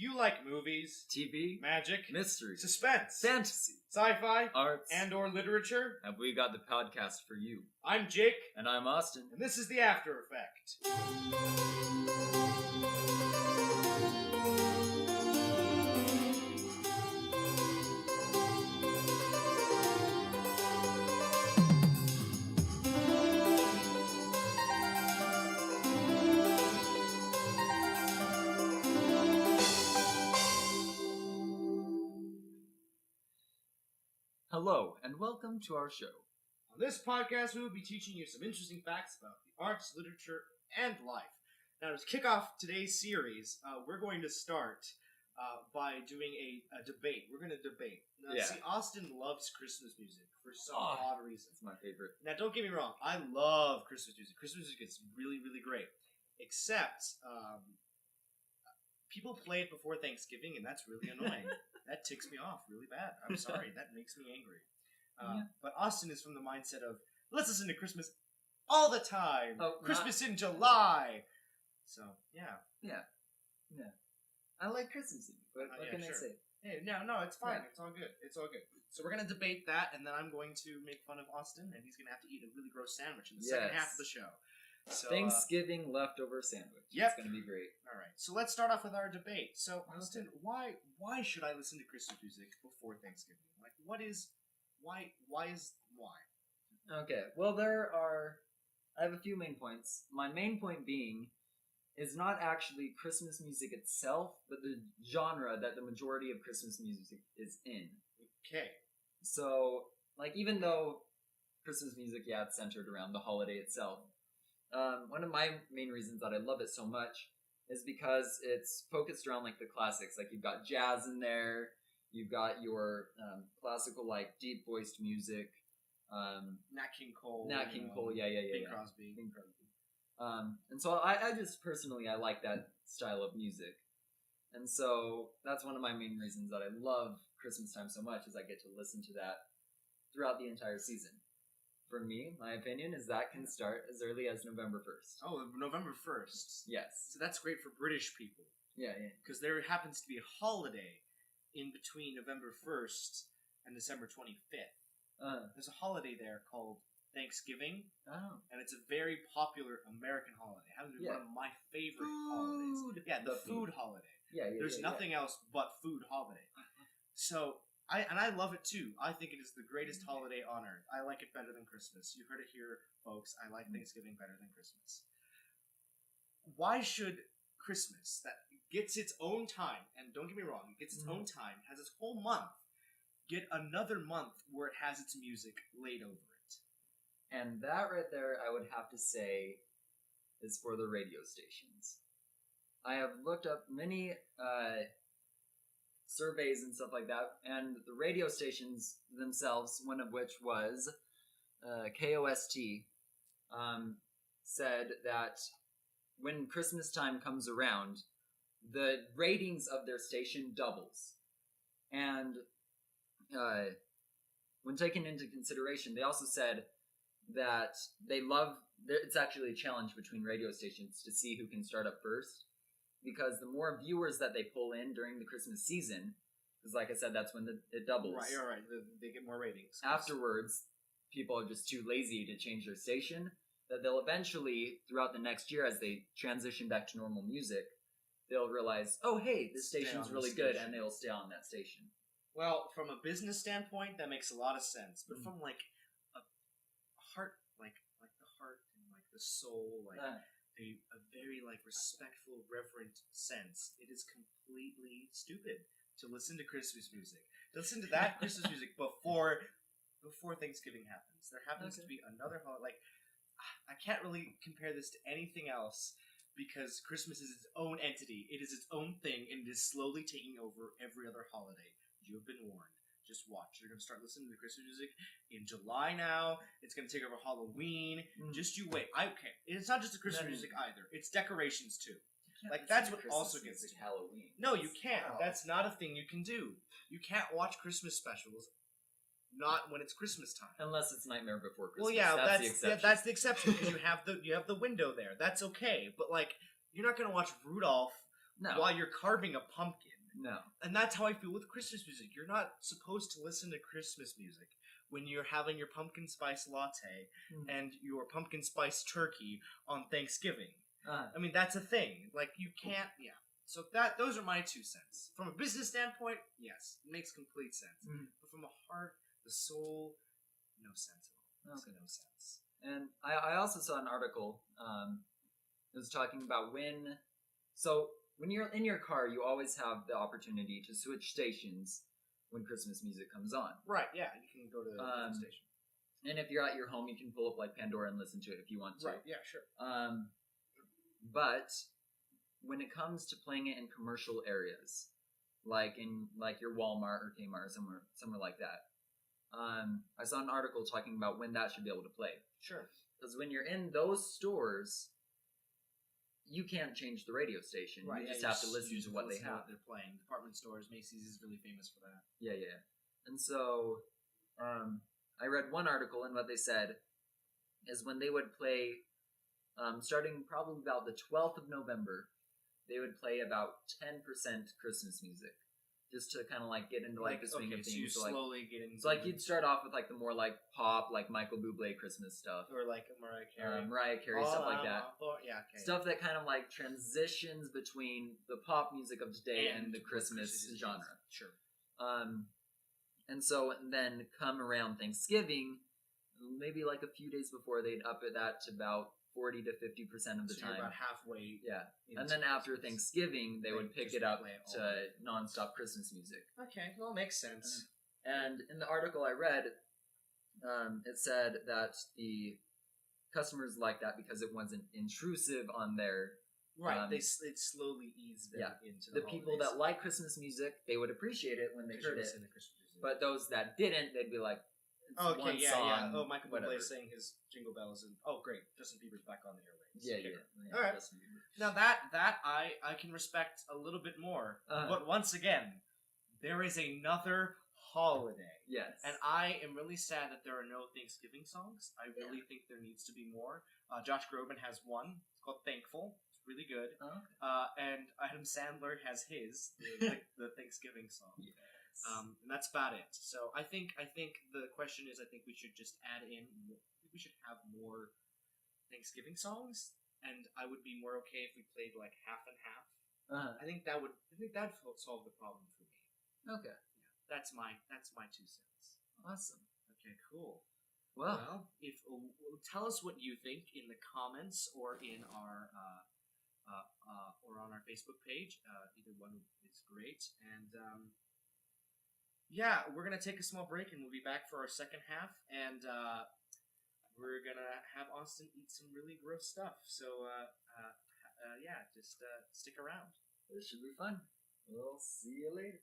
you like movies, TV, magic, mystery, suspense, fantasy, sci-fi, arts, and/or literature, and we got the podcast for you. I'm Jake, And I'm Austin. and this is The After Effect. Hello, and welcome to our show. On this podcast, we will be teaching you some interesting facts about the arts, literature, and life. Now, to kick off today's series, we're going to start by doing a debate. We're going to debate. Now, Yeah. see, Austin loves Christmas music for some Oh. odd reason. It's my favorite. Now, don't get me wrong. I love Christmas music. Christmas music is really, really great. Except, people play it before Thanksgiving, and that's really annoying. That ticks me off really bad. I'm sorry. That makes me angry. Yeah. But Austin is from the mindset of, let's listen to Christmas all the time. Oh, Christmas in July. So, yeah. I like Christmas music. What Yeah, can sure. I say? Hey, no, it's fine. Yeah. It's all good. It's all good. So we're going to debate that, and then I'm going to make fun of Austin, and he's going to have to eat a really gross sandwich in the second Yes. half of the show. So, Thanksgiving leftover sandwich. Yep. It's going to be great. all right. So let's start off with our debate. So, Austin, why should I listen to Christmas music before Thanksgiving? Like, why? Okay, well, I have a few main points. My main point being is not actually Christmas music itself, but the genre that the majority of Christmas music is in. Okay. So, like, even though Christmas music, yeah, it's centered around the holiday itself, one of my main reasons that I love it so much is because it's focused around, like, the classics. Like, you've got jazz in there, you've got your classical, like, deep-voiced music, Nat King Cole. Nat King Cole, yeah. Bing Crosby. Bing Crosby. And so I just personally, I like that style of music. And so that's one of my main reasons that I love Christmas time so much, is I get to listen to that throughout the entire season. For me, my opinion is that can start as early as November 1st. Oh, November 1st. Yes. So that's great for British people, Yeah. because there happens to be a holiday in between November 1st and December 25th. There's a holiday there called Thanksgiving, Oh. and it's a very popular American holiday. It happens to be Yeah. one of my favorite holidays. Food. Yeah, the The food food. holiday. Yeah. There's nothing else but food holiday. So, I love it too. I think it is the greatest holiday on earth. I like it better than Christmas. You heard it here, folks. I like Thanksgiving better than Christmas. Why should Christmas, that gets its own time, and don't get me wrong, it gets its own time, has its whole month, get another month where it has its music laid over it? And that right there, I would have to say, is for the radio stations. I have looked up many surveys and stuff like that, and the radio stations themselves, one of which was KOST, said that when Christmas time comes around, the ratings of their station doubles. And when taken into consideration, they also said that it's actually a challenge between radio stations to see who can start up first, because the more viewers that they pull in during the Christmas season, because like I said, that's when it doubles. Right, you're right. They get more ratings. Afterwards, people are just too lazy to change their station, that they'll eventually, throughout the next year, as they transition back to normal music, they'll realize, oh hey, this Stay station's on really this good, station. and they'll stay on that station. Well, from a business standpoint, that makes a lot of sense. But from like a heart, like the heart and like the soul, like a very like respectful, reverent sense, it is completely stupid to listen to Christmas music. To listen to that Christmas music before Thanksgiving happens. There happens to be another holiday. Like, I can't really compare this to anything else, because Christmas is its own entity. It is its own thing, and it is slowly taking over every other holiday. You have been warned. Just watch. You're going to start listening to Christmas music in July now. It's going to take over Halloween. Just you wait. Okay. It's not just the Christmas music either. It's decorations too. Like, that's what also gets to Halloween. No, you can't. Wow. That's not a thing you can do. You can't watch Christmas specials not when it's Christmas time. Unless it's Nightmare Before Christmas. Well, yeah, that's the exception. that's the exception, because you have the window there. That's okay. But like, you're not going to watch Rudolph No. while you're carving a pumpkin. No. And that's how I feel with Christmas music. You're not supposed to listen to Christmas music when you're having your pumpkin spice latte and your pumpkin spice turkey on Thanksgiving. I mean, that's a thing. Like, you can't, yeah. So those are my 2 cents. From a business standpoint, yes, it makes complete sense. But from a heart, the soul, no sense at all. Okay. No sense. And I also saw an article. It was talking about when you're in your car, you always have the opportunity to switch stations when Christmas music comes on. Right, yeah, you can go to the station. And if you're at your home, you can pull up like Pandora and listen to it if you want to. Right, yeah, sure. But when it comes to playing it in commercial areas, like in your Walmart or Kmart or somewhere like that, I saw an article talking about when that should be able to play. Sure. Because when you're in those stores, you can't change the radio station. Right, you just have to listen to what they have. What they're playing. Department stores, Macy's is really famous for that. Yeah. And so, I read one article, and what they said is when they would play, starting probably about the 12th of November, they would play about 10% Christmas music. Just to kind of like get into like the swing of things. So you slowly get into. So like you'd start off with like the more like pop, like Michael Bublé Christmas stuff, or like Mariah Carey, stuff like that. Yeah, okay. Stuff that kind of like transitions between the pop music of today and the Christmas genre. Sure. And so then come around Thanksgiving, maybe like a few days before, they'd up that to about 40 to 50% of the time. You're about halfway. Yeah. And then after Thanksgiving, they would pick it up to nonstop Christmas music. Okay, well, makes sense. And in the article I read, it said that the customers liked that because it wasn't intrusive on their... Right, it slowly eased them into the people that like Christmas music, they would appreciate it when they heard it. But those that didn't, they'd be like, one song. Oh, Michael Bublé saying his Jingle Bells, and great, Justin Bieber's back on the airwaves. Yeah. All right. Now that I can respect a little bit more, but once again, there is another holiday. Yes. And I am really sad that there are no Thanksgiving songs. I really think there needs to be more. Josh Groban has one. It's called Thankful. It's really good. And Adam Sandler has his, the Thanksgiving song. Yes. And that's about it. So I think the question is, I think we should just add in. We should have more Thanksgiving songs, and I would be more okay if we played like half and half. I think that'd solve the problem for me. Okay. Yeah, that's my 2 cents. Awesome. Okay, cool. Well, if tell us what you think in the comments or in our or on our Facebook page. Either one is great, and. Yeah, we're going to take a small break, and we'll be back for our second half, and we're going to have Austin eat some really gross stuff. So, just stick around. This should be fun. We'll see you later.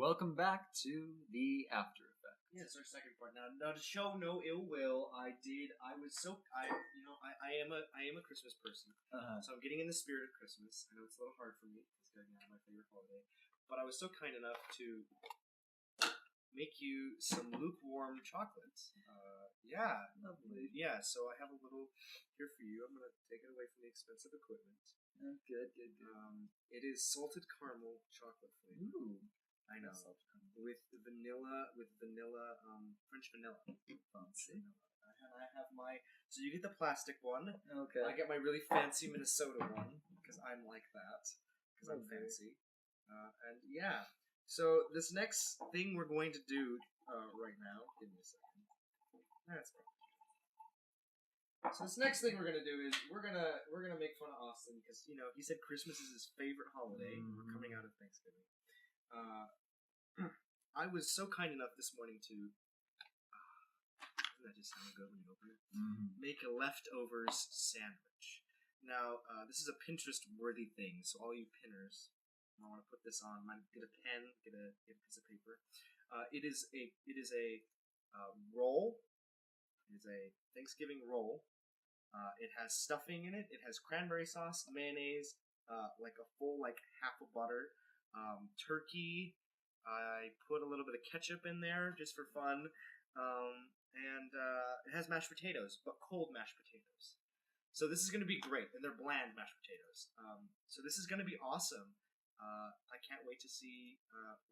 Welcome back to the After Effects. Yeah, it's our second part. Now to show no ill will, I am a Christmas person, so I'm getting in the spirit of Christmas. I know it's a little hard for me because it's getting out of my favorite holiday, but I was so kind enough to make you some lukewarm chocolate. Yeah, lovely. Yeah, so I have a little here for you. I'm gonna take it away from the expensive equipment. Oh, good. It is salted caramel chocolate flavor. Ooh. I know. With vanilla, French vanilla. Fancy. I have my. So you get the plastic one. Okay. I get my really fancy Minnesota one because I'm like that. Because I'm fancy. And yeah. So this next thing we're going to do right now. Give me a second. That's So this next thing we're gonna do is we're gonna make fun of Austin because he said Christmas is his favorite holiday. We're coming out of Thanksgiving. I was so kind enough this morning to. Doesn't that just sound good when you open it? Make a leftovers sandwich. Now this is a Pinterest-worthy thing, so all you pinners, I want to put this on. Get a pen, get a piece of paper. It is a roll. It is a Thanksgiving roll. It has stuffing in it. It has cranberry sauce, mayonnaise, like a full half a butter, turkey. I put a little bit of ketchup in there just for fun, and it has mashed potatoes, but cold mashed potatoes. So this is going to be great, and they're bland mashed potatoes. So this is going to be awesome. I can't wait to see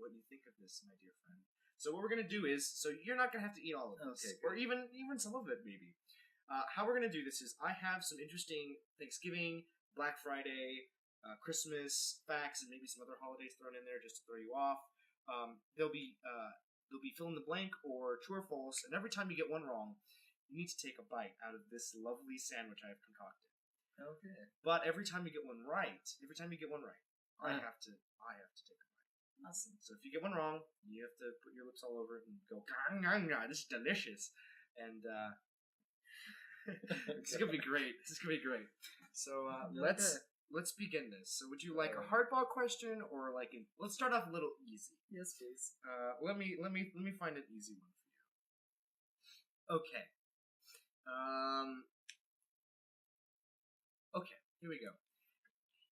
what you think of this, my dear friend. So what we're going to do is, so you're not going to have to eat all of this, or even some of it, maybe. How we're going to do this is I have some interesting Thanksgiving, Black Friday, Christmas facts, and maybe some other holidays thrown in there just to throw you off. They'll be fill in the blank or true or false, and every time you get one wrong, you need to take a bite out of this lovely sandwich I have concocted. Okay. But every time you get one right, I have to take a bite. Awesome. So if you get one wrong, you have to put your lips all over it and go, this is delicious. And this is gonna be great. So let's begin this. So would you like a hardball question or let's start off a little easy? Yes, please. Let me find an easy one for you. Okay. Okay, here we go.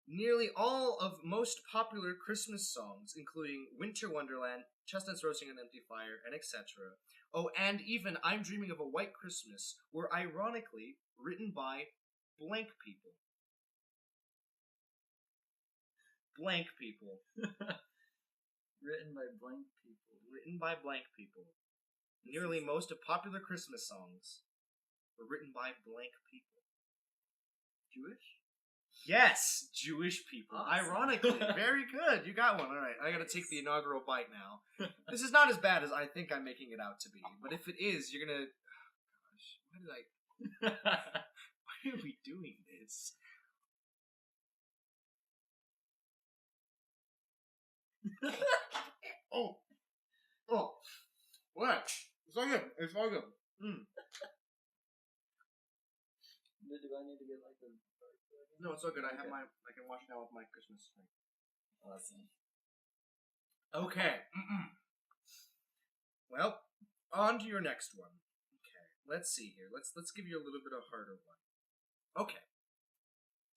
Nearly all of most popular Christmas songs, including Winter Wonderland, Chestnuts Roasting on an Empty Fire, and etc. Oh, and even I'm Dreaming of a White Christmas, were ironically written by blank people. Blank people. Written by blank people. Written by blank people. Nearly most of popular Christmas songs were written by blank people. Jewish? Yes, Jewish people. Awesome. Ironically, very good. You got one. All right, I got to take the inaugural bite now. This is not as bad as I think I'm making it out to be, but if it is, you're gonna. Oh, gosh, why are we doing this? Oh, what? It's all good. It's all good. Do I need to get the? No, it's all good. I can wash now with my Christmas tree. Awesome. Okay. Well, on to your next one. Okay. Let's see here. Let's give you a little bit of a harder one. Okay.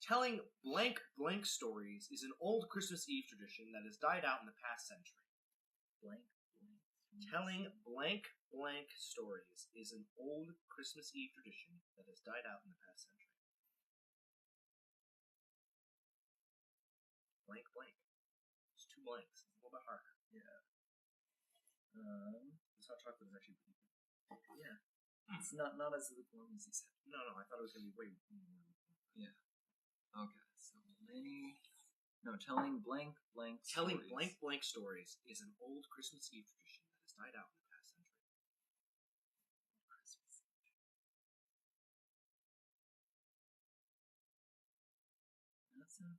Telling blank stories is an old Christmas Eve tradition that has died out in the past century. Blank. Telling blank stories is an old Christmas Eve tradition that has died out in the past century. Blank. It's two blanks. It's a little bit harder. Yeah. This hot chocolate is actually pretty good. Yeah. It's not as lukewarm as you said. No, I thought it was going to be way more. Yeah. Okay. So telling blank Telling stories. blank stories is an old Christmas Eve tradition that has died out in the past century. Christmas. That's not.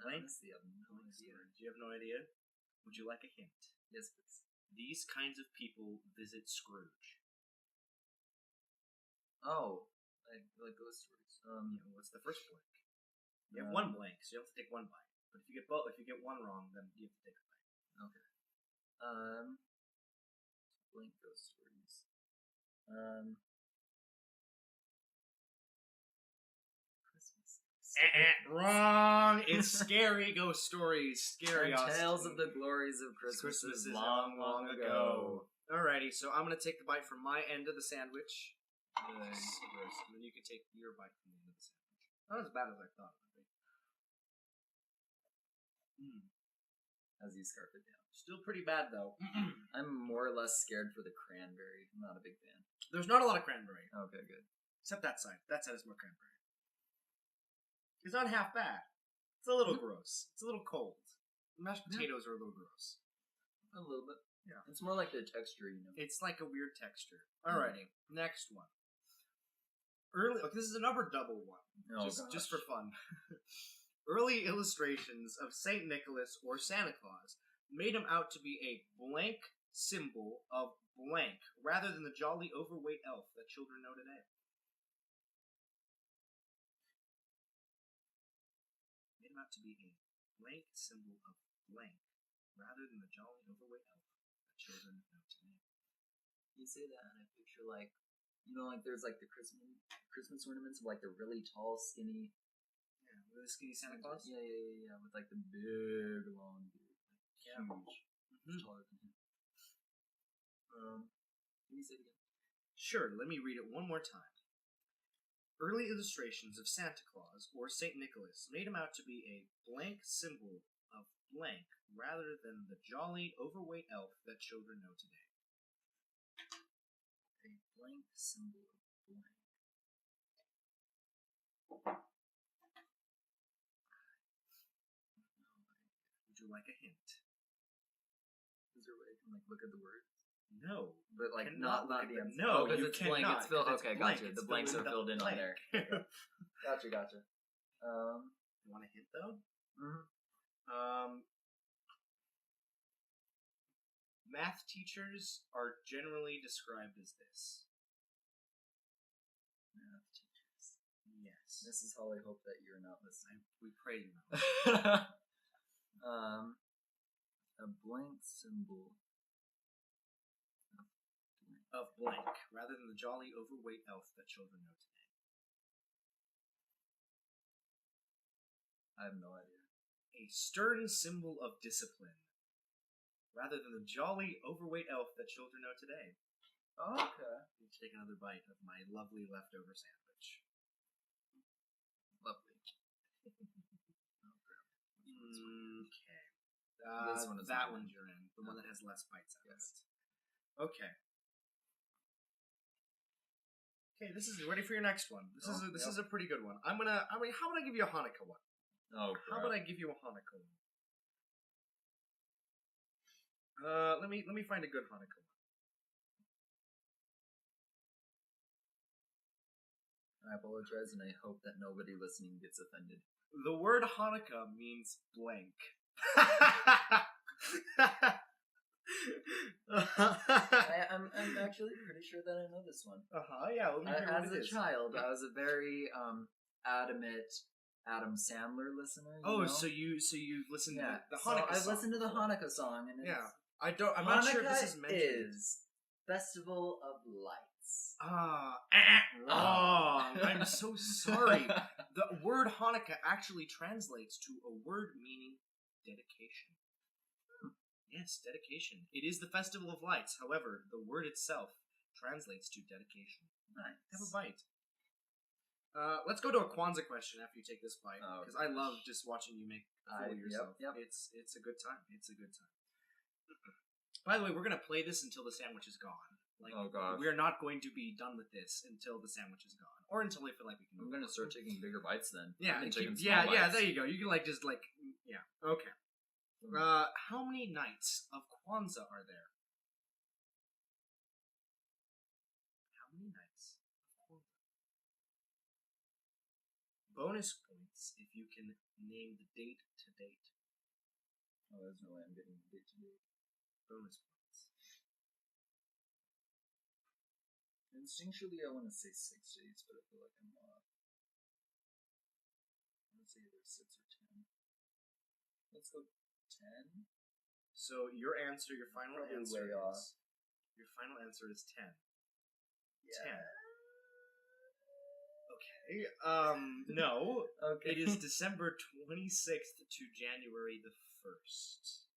Honestly, I have no idea. Do you have no idea? Would you like a hint? Yes, please. These kinds of people visit Scrooge. Oh, like ghost stories. What's the first blank? You have one blank, so you have to take one bite. But if you get one wrong, then you have to take a bite. Okay. Blank ghost stories. Christmas. Wrong! It's scary ghost stories. Scary Tales of the glories of Christmas long ago. Alrighty, so I'm gonna take the bite from my end of the sandwich. And then you can take your bite from the end of the sandwich. Not as bad as I thought it would be. As you scarf it down. Still pretty bad though. I'm more or less scared for the cranberry. I'm not a big fan. There's not a lot of cranberry. Okay, good. Except that side. That side is more cranberry. It's not half bad. It's a little gross. It's a little cold. The mashed potatoes are a little gross. A little bit. Yeah. It's more like the texture, It's like a weird texture. Alrighty, next one. This is another double one, just for fun. Early illustrations of Saint Nicholas or Santa Claus made him out to be a blank symbol of blank, rather than the jolly overweight elf that children know today. Made him out to be a blank symbol of blank, rather than the jolly overweight elf that children know today. You say that, and I picture like there's like the Christmas ornaments of like the really tall, skinny. Yeah, really skinny Santa Claus. Yeah, with like the big long beard, yeah. Huge, taller than him. Can you say it again? Sure. Let me read it one more time. Early illustrations of Santa Claus or Saint Nicholas made him out to be a blank symbol of blank, rather than the jolly, overweight elf that children know today. A blank symbol of blank. Would you like a hint? Is there a way I can look at the words? No, but not the answer. No, because you it's cannot. blank. It's filled. Okay, blank. Gotcha. The blanks are filled in on there. Gotcha. You want a hint though? Math teachers are generally described as this. Math teachers. Yes. This is how I hope that you're not listening. We pray you're not. A blank symbol of blank, rather than the jolly, overweight elf that children know today. I have no idea. A stern symbol of discipline, rather than the jolly, overweight elf that children know today. Okay. Let's take another bite of my lovely leftover sandwich. Lovely. Okay. This one is that one's your end. The one that has less bites out of it. Okay. Okay, this is ready for your next one. This is a pretty good one. How about I give you a Hanukkah one? Oh, crap. How about I give you a Hanukkah one? Let me find a good Hanukkah one. I apologize, and I hope that nobody listening gets offended. The word Hanukkah means blank. I'm actually pretty sure that I know this one. Yeah. Let me hear as a child, I was a very adamant Adam Sandler listener. So you listened to the Hanukkah song. I've listened to the Hanukkah song, and I'm not sure if this is mentioned. Is Festival of Lights. Wrong. I'm so sorry. The word Hanukkah actually translates to a word meaning dedication. Yes, dedication. It is the Festival of Lights. However, the word itself translates to dedication. Nice. Have a bite. Let's go to a Kwanzaa question after you take this bite, because I love just watching you make a fool of yourself. Yep. It's a good time. It's a good time. By the way, we're gonna play this until the sandwich is gone. Oh god, we're not going to be done with this until the sandwich is gone, or until we feel like we can. I'm gonna start taking bigger bites then. Yeah, bites. There you go. You can okay. How many nights of Kwanzaa are there? How many nights of Kwanzaa? Bonus points if you can name the date to date. Oh, there's no way I'm getting the date to date. Bonus points. Instinctually, I want to say 6 days, but I feel like I'm off. I want to say either 6 or 10. Let's go 10. So your answer, your final Probably answer way off. Your final answer is 10. Yeah. 10. Okay. No. Okay. It is December 26th to January the 1st.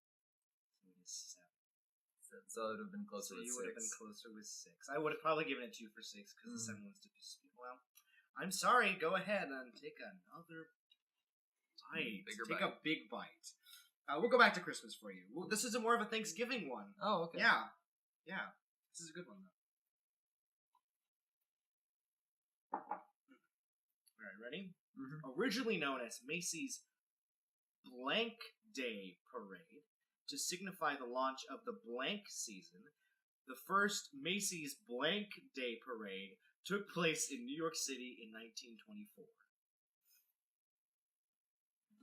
So it is 7. So it would have been closer with 6. You would have been closer with 6. I would have probably given it to you for 6 because the 7 was to be well. I'm sorry. Go ahead and take another bite. Take a big bite. We'll go back to Christmas for you. This is more of a Thanksgiving one. Oh, okay. Yeah. This is a good one though. All right, ready? Mm-hmm. Originally known as Macy's Blank Day Parade, to signify the launch of the blank season, the first Macy's Blank Day Parade took place in New York City in 1924.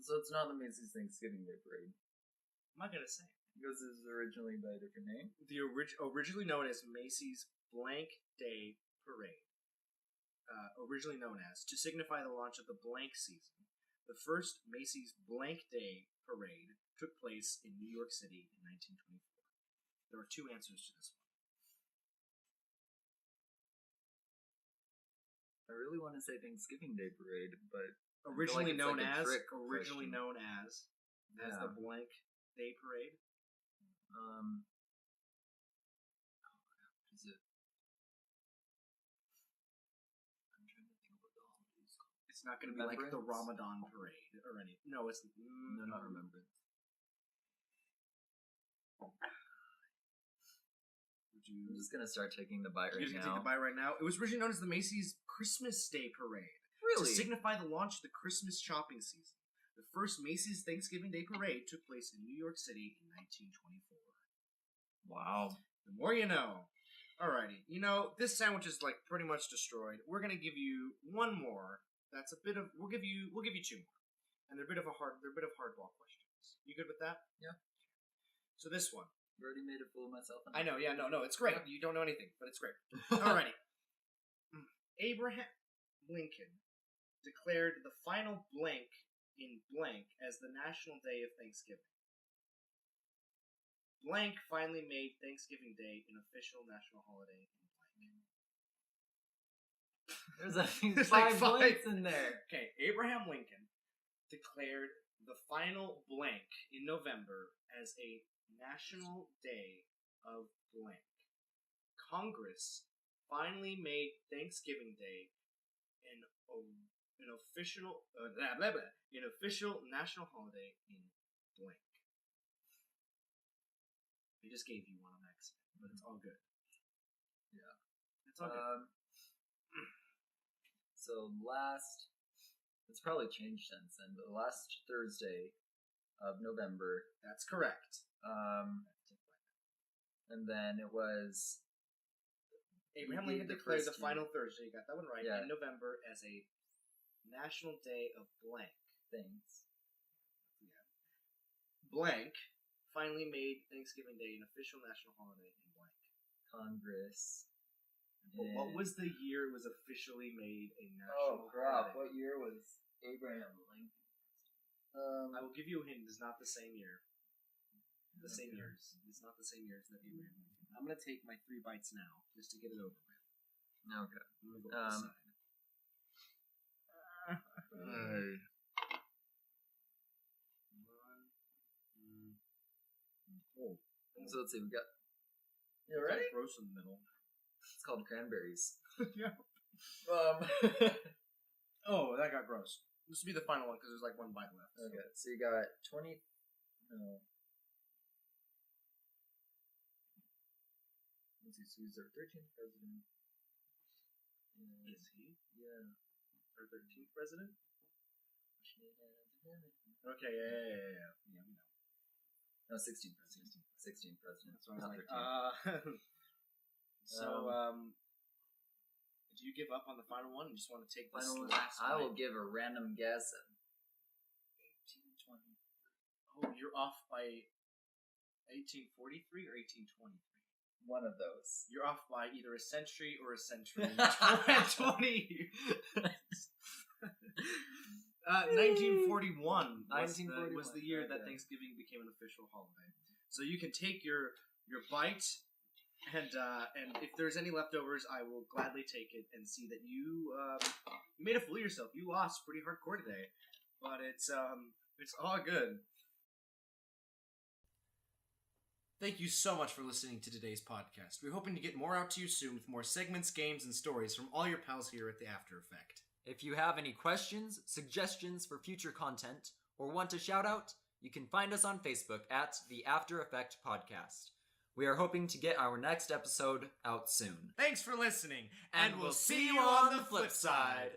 So it's not the Macy's Thanksgiving Day Parade. I'm not gonna say. Because it was originally by a different name? The originally known as Macy's Blank Day Parade. Originally known as, to signify the launch of the blank season, the first Macy's Blank Day Parade took place in New York City in 1924. There are two answers to this one. I really want to say Thanksgiving Day Parade, but Originally like known it's like a as, trick originally question. known as the Blank Day Parade. Is it? I'm trying to think what the holiday is called. It's not going to be like the Remembrance? Ramadan Parade or any. No, it's No, not Remembrance. I'm just gonna start taking the bite You're right just gonna now. take the bite right now. It was originally known as the Macy's Christmas Day Parade. Really? To signify the launch of the Christmas shopping season. The first Macy's Thanksgiving Day Parade took place in New York City in 1924. Wow. The more you know. Alrighty. You know, this sandwich is like pretty much destroyed. We're gonna give you one more. That's a bit of we'll give you two more. And they're a bit of hardball questions. You good with that? Yeah. So this one. You already made a fool of myself. I know, yeah, no, it's great. You don't know anything, but it's great. Alrighty. Abraham Lincoln declared the final blank in blank as the National Day of Thanksgiving. Blank finally made Thanksgiving Day an official national holiday in blank. There's I think There's five like blanks in there. Okay, Abraham Lincoln declared the final blank in November as a National Day of blank. Congress finally made Thanksgiving Day an official national holiday in blank. I just gave you one on accident, but it's all good. Yeah. It's all good. So it's probably changed since then, but last Thursday of November. That's correct. And then it was Abraham Lincoln declared the final Thursday, you got that one right, in November as a National Day of blank. Things. Yeah. Blank finally made Thanksgiving Day an official national holiday in blank. Congress. But what was the year it was officially made a national holiday? What year was Abraham Lincoln? I will give you a hint. It's not the same year. The same years. It's not the same years that Abraham Lincoln. I'm gonna take my 3 bites now, just to get it over with. Okay. I'm gonna go up the side. Oh. So let's see, we got. You ready? Gross in the middle. It's called cranberries. Yeah. Oh, that got gross. This will be the final one because there's like 1 bite left. Okay, so you got 20. No. Let's see, so he's our 13th president. Is he? Yeah. Our 13th president? Okay, yeah. Yeah, we know. No, 16th president. 16th president. That's what I was like. 13th. Do you give up on the final one? You just want to take this Final one? last I bite? will give a random guess at 1820. Oh, you're off by 1843 or 1823? One of those. You're off by either a century or a century. 20 years. 1941 was the year that Thanksgiving became an official holiday. So you can take your bite, and if there's any leftovers, I will gladly take it and see that you made a fool of yourself. You lost pretty hardcore today, but it's all good. Thank you so much for listening to today's podcast. We're hoping to get more out to you soon with more segments, games, and stories from all your pals here at the After Effect. If you have any questions, suggestions for future content, or want a shout out, you can find us on Facebook at the After Effect Podcast. We are hoping to get our next episode out soon. Thanks for listening, and we'll see you on the flip side.